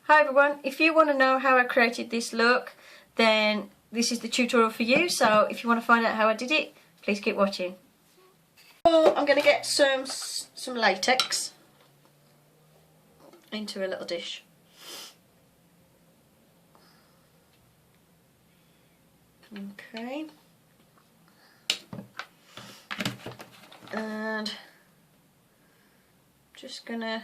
Hi everyone, if you want to know how I created this look, then this is the tutorial for you. So if you want to find out how I did it, please keep watching. So I'm going to get some latex into a little dish. Okay. And just going to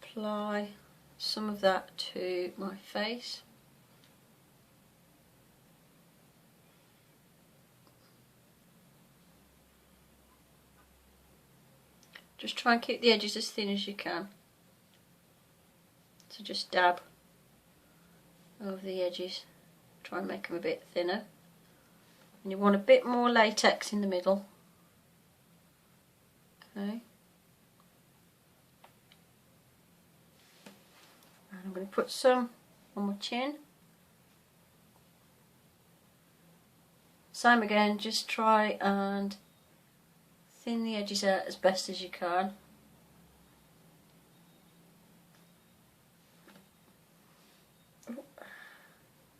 apply some of that to my face. Just try and keep the edges as thin as you can. So just dab over the edges, try and make them a bit thinner. And you want a bit more latex in the middle. Okay. And I'm going to put some on my chin. Same again, just try and thin the edges out as best as you can.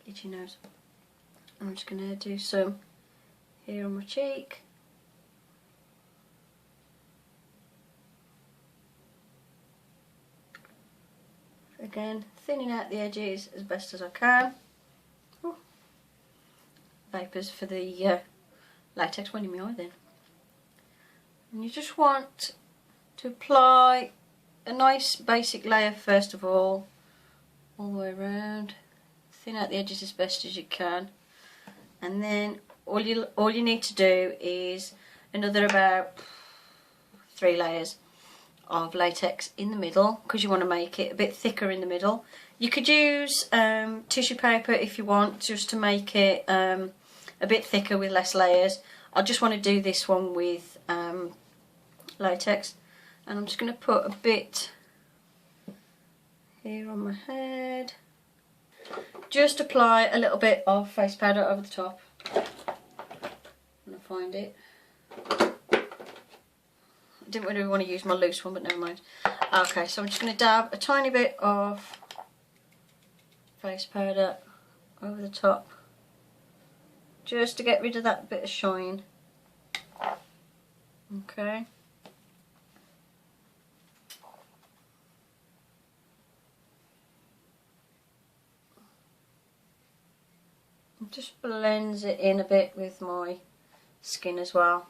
Itchy nose. I'm just going to do some here on my cheek. Again, thinning out the edges as best as I can. Ooh. Vapours for the latex went in my eye then. And you just want to apply a nice basic layer first of all the way around. Thin out the edges as best as you can, and then all you need to do is another about 3 layers of latex in the middle, because you want to make it a bit thicker in the middle. You could use tissue paper if you want, just to make it a bit thicker with less layers. I just want to do this one with latex, and I'm just going to put a bit here on my head. Just apply a little bit of face powder over the top when I find it. I didn't really want to use my loose one, but never mind. Okay, so I'm just going to dab a tiny bit of face powder over the top, just to get rid of that bit of shine. Okay. It just blends it in a bit with my skin as well.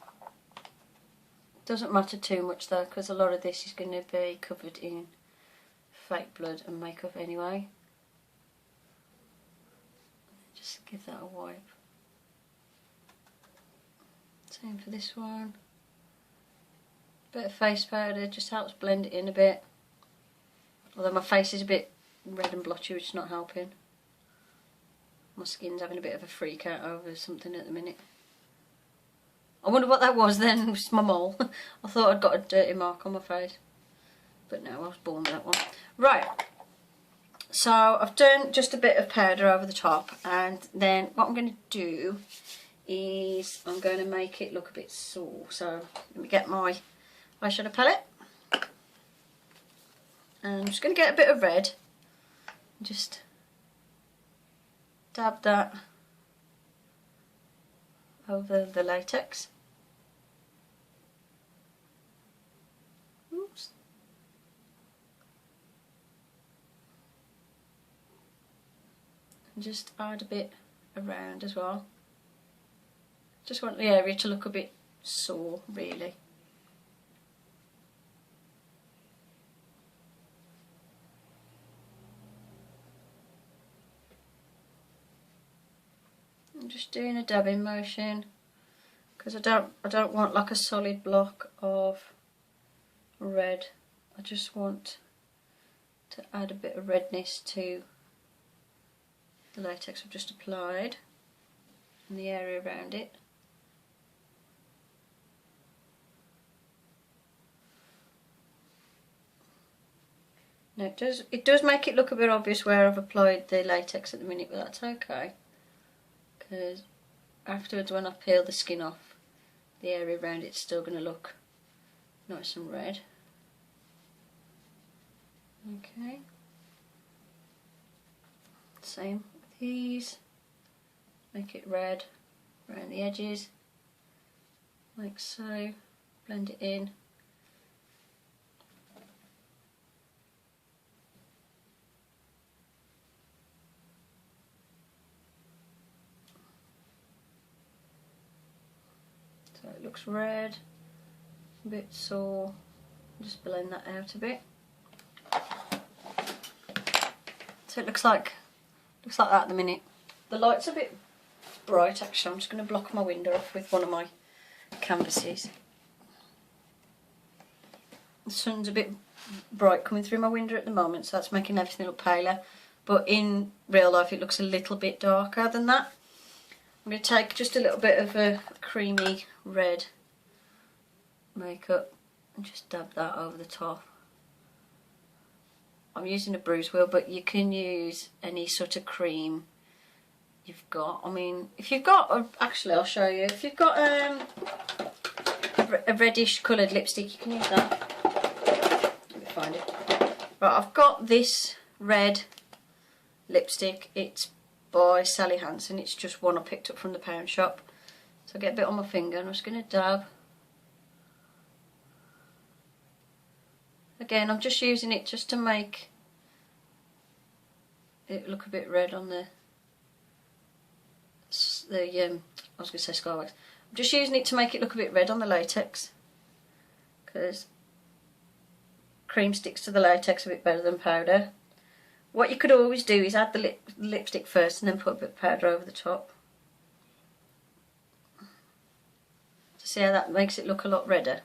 Doesn't matter too much though, because a lot of this is going to be covered in fake blood and makeup anyway. Just give that a wipe. Same for this one. Bit of face powder just helps blend it in a bit. Although my face is a bit red and blotchy, which is not helping. My skin's having a bit of a freak out over something at the minute. I wonder what that was then. It's my mole. I thought I'd got a dirty mark on my face, but no, I was born with that one. Right, so I've done just a bit of powder over the top, and then what I'm going to do is I'm going to make it look a bit sore. So let me get my eyeshadow palette, and I'm just going to get a bit of red, just dab that over the latex. Oops. And just add a bit around as well. Just want the area to look a bit sore, really. I'm just doing a dabbing motion because I don't want like a solid block of red. I just want to add a bit of redness to the latex I've just applied and the area around it. Now it does make it look a bit obvious where I've applied the latex at the minute, but that's okay, because afterwards when I peel the skin off, the area around it's still going to look nice and red. Okay. Same with these. Make it red around the edges, like so. Blend it in. So it looks red, a bit sore. Just blend that out a bit. So it looks like that at the minute. The light's a bit bright actually. I'm just going to block my window off with one of my canvases. The sun's a bit bright coming through my window at the moment, so that's making everything look paler. But in real life it looks a little bit darker than that. I'm going to take just a little bit of a creamy red makeup and just dab that over the top. I'm using a bruise wheel, but you can use any sort of cream you've got. I mean, if you've got, actually I'll show you, if you've got a reddish coloured lipstick, you can use that. Let me find it. Right, I've got this red lipstick. It's by Sally Hansen. It's just one I picked up from the pound shop. So I get a bit on my finger and I'm just going to dab. Again, I'm just using it just to make it look a bit red on the I was going to say skywax. I'm just using it to make it look a bit red on the latex, because cream sticks to the latex a bit better than powder. What you could always do is add the lipstick first and then put a bit of powder over the top. To see how that makes it look a lot redder.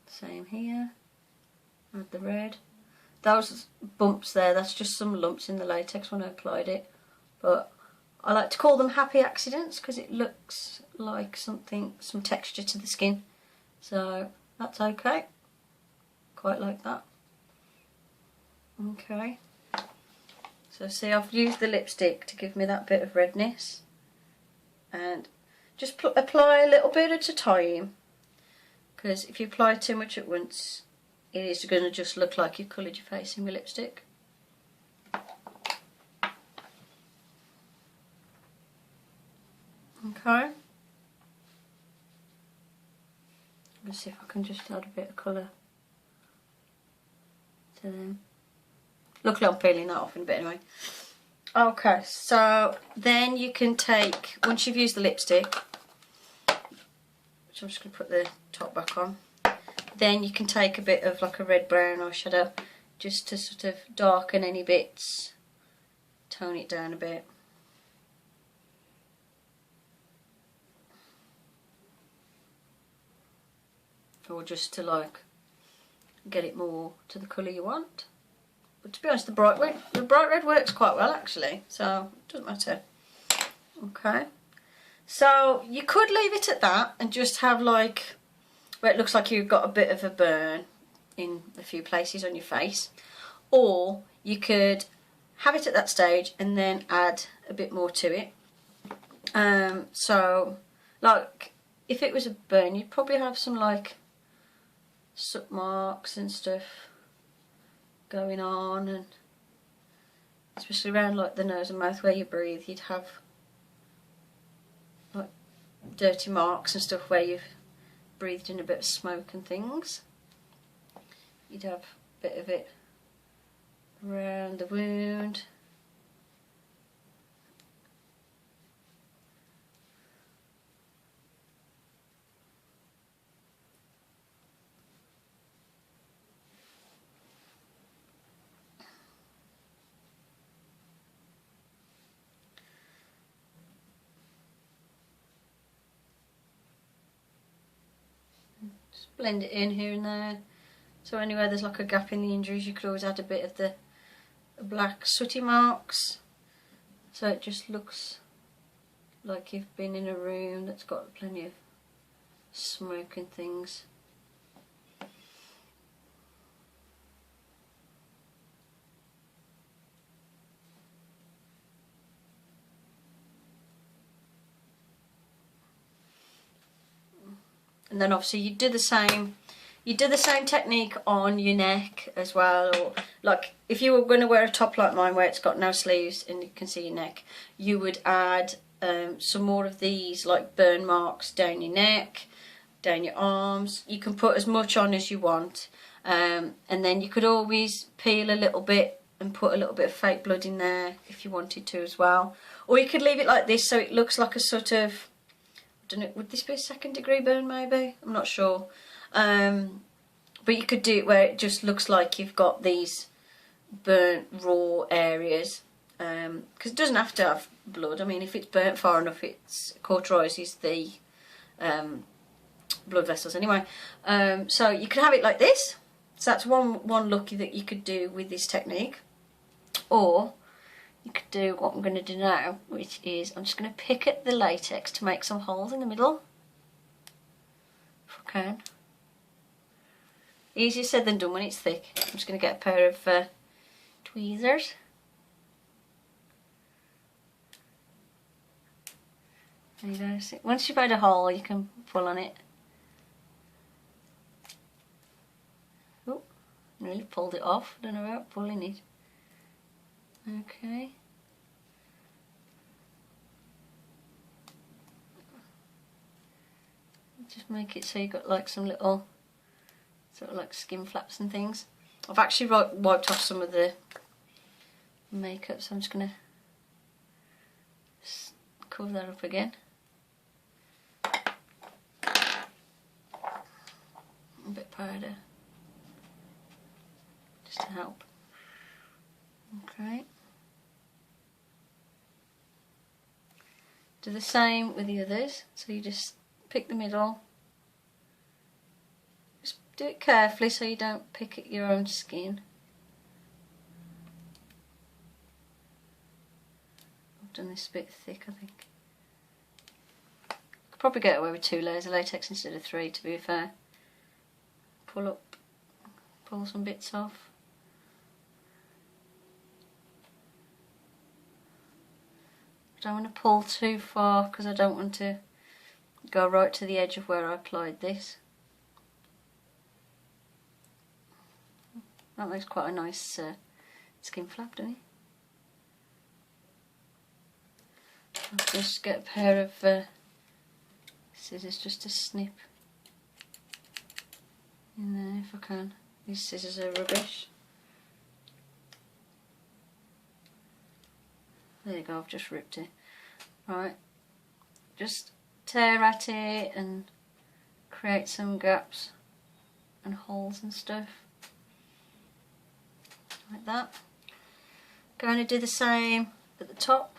Same here. Add the red. Those bumps there, that's just some lumps in the latex when I applied it. But I like to call them happy accidents because it looks like some texture to the skin. So that's okay. Quite like that. Okay. So see, I've used the lipstick to give me that bit of redness. And just apply a little bit at a time. Because if you apply too much at once, it is going to just look like you've coloured your face in with lipstick. Okay. Let's see if I can just add a bit of colour to them. Luckily I'm peeling that off in a bit anyway. Okay, so then you can take, once you've used the lipstick, which I'm just going to put the top back on, then you can take a bit of like a red brown eyeshadow just to sort of darken any bits, tone it down a bit. Or just to like get it more to the colour you want. But to be honest, the bright red works quite well actually, so it doesn't matter. Okay. So you could leave it at that and just have like where it looks like you've got a bit of a burn in a few places on your face, or you could have it at that stage and then add a bit more to it. So like if it was a burn, you'd probably have some like soot marks and stuff going on, and especially around like the nose and mouth where you breathe, you'd have like dirty marks and stuff where you've breathed in a bit of smoke and things. You'd have a bit of it around the wound. Just blend it in here and there. So anywhere there's like a gap in the injuries, you could always add a bit of the black sooty marks, so it just looks like you've been in a room that's got plenty of smoke and things. and then obviously you do the same. You do the same technique on your neck as well, or like if you were going to wear a top like mine where it's got no sleeves and you can see your neck, you would add some more of these like burn marks down your neck, down your arms. You can put as much on as you want, and then you could always peel a little bit and put a little bit of fake blood in there if you wanted to as well. Or you could leave it like this so it looks like a sort of, I don't know, would this be a 2nd degree burn maybe? I'm not sure. But you could do it where it just looks like you've got these burnt raw areas, because it doesn't have to have blood. I mean, if it's burnt far enough, it's cauterises the blood vessels anyway. So you could have it like this. So that's one look that you could do with this technique. Or you could do what I'm going to do now, which is I'm just going to pick at the latex to make some holes in the middle, if I can. Easier said than done when it's thick. I'm just going to get a pair of tweezers. There you go. So once you've made a hole, you can pull on it. Oh, nearly pulled it off. I don't know about pulling it. Okay. Just make it so you've got like some little sort of like skin flaps and things. I've actually wiped off some of the makeup, so I'm just going to cover that up again. A bit powder, just to help. Okay. Do the same with the others, so you just pick the middle. Just do it carefully so you don't pick at your own skin. I've done this a bit thick, I think. Could probably get away with 2 layers of latex instead of 3, to be fair. Pull up, pull some bits off. I don't want to pull too far because I don't want to go right to the edge of where I applied this. That makes quite a nice skin flap, doesn't it? I'll just get a pair of scissors just to snip in there if I can. These scissors are rubbish. There you go, I've just ripped it. Right, just tear at it and create some gaps and holes and stuff. Like that. Going to do the same at the top.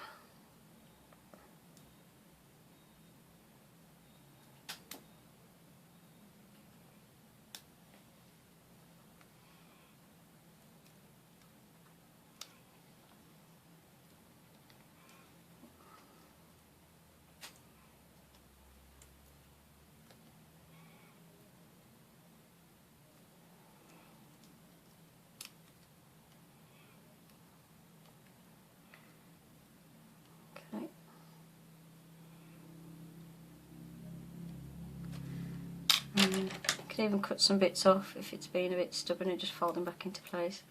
You can even cut some bits off if it's been a bit stubborn and just fold them back into place.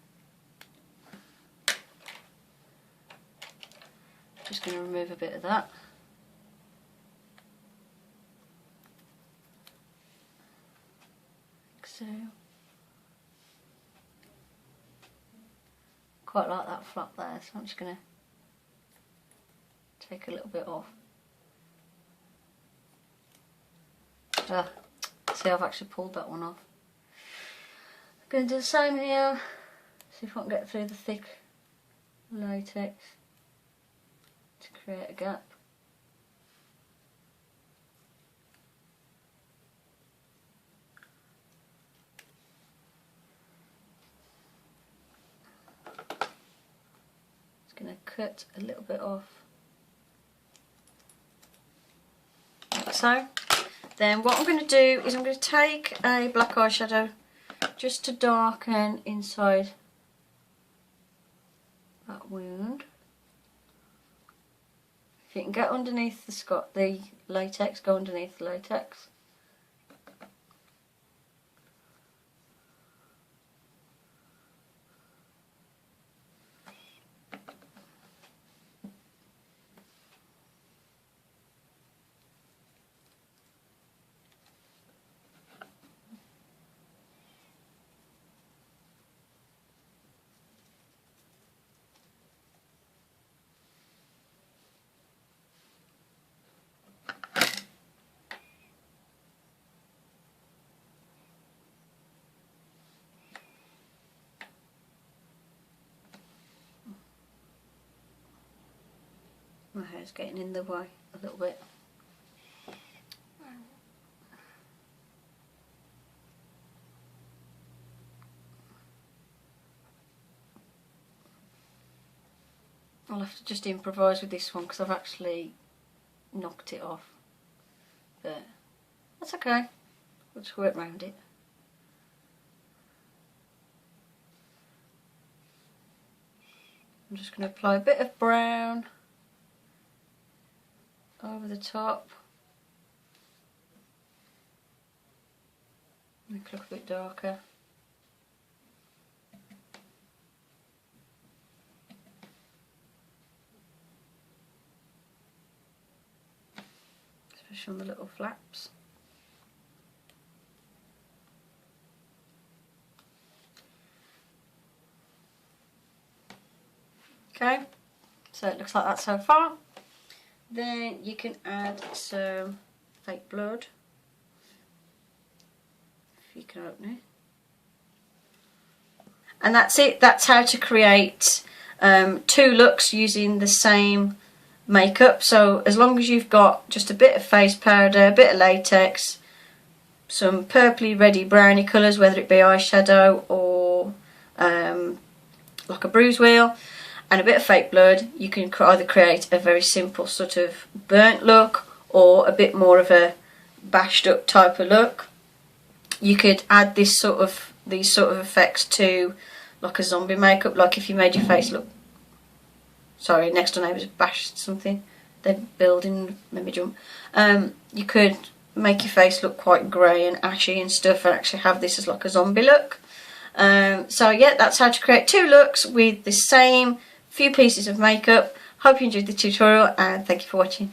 Just going to remove a bit of that. Like so. Quite like that flap there, so I'm just going to take a little bit off. See, I've actually pulled that one off. I'm going to do the same here. See if I can get through the thick latex to create a gap. Just going to cut a little bit off, like so. Then what I'm going to do is I'm going to take a black eyeshadow just to darken inside that wound. If you can get underneath the latex, go underneath the latex. My hair's getting in the way a little bit. I'll have to just improvise with this one because I've actually knocked it off. But that's okay. We'll just work around it. I'm just going to apply a bit of brown over the top. Make it look a bit darker. Especially on the little flaps. Okay, so it looks like that so far. Then you can add some fake blood, if you can open it. And that's it. That's how to create 2 looks using the same makeup. So as long as you've got just a bit of face powder, a bit of latex, some purpley, reddy, browny colours, whether it be eyeshadow or like a bruise wheel, and a bit of fake blood, you can either create a very simple sort of burnt look or a bit more of a bashed up type of look. You could add these sort of effects to like a zombie makeup, like if you made your face look, sorry, next door neighbours bashed something, they're building, made me jump. You could make your face look quite grey and ashy and stuff and actually have this as like a zombie look. So yeah, that's how to create 2 looks with the same few pieces of makeup. Hope you enjoyed the tutorial and thank you for watching.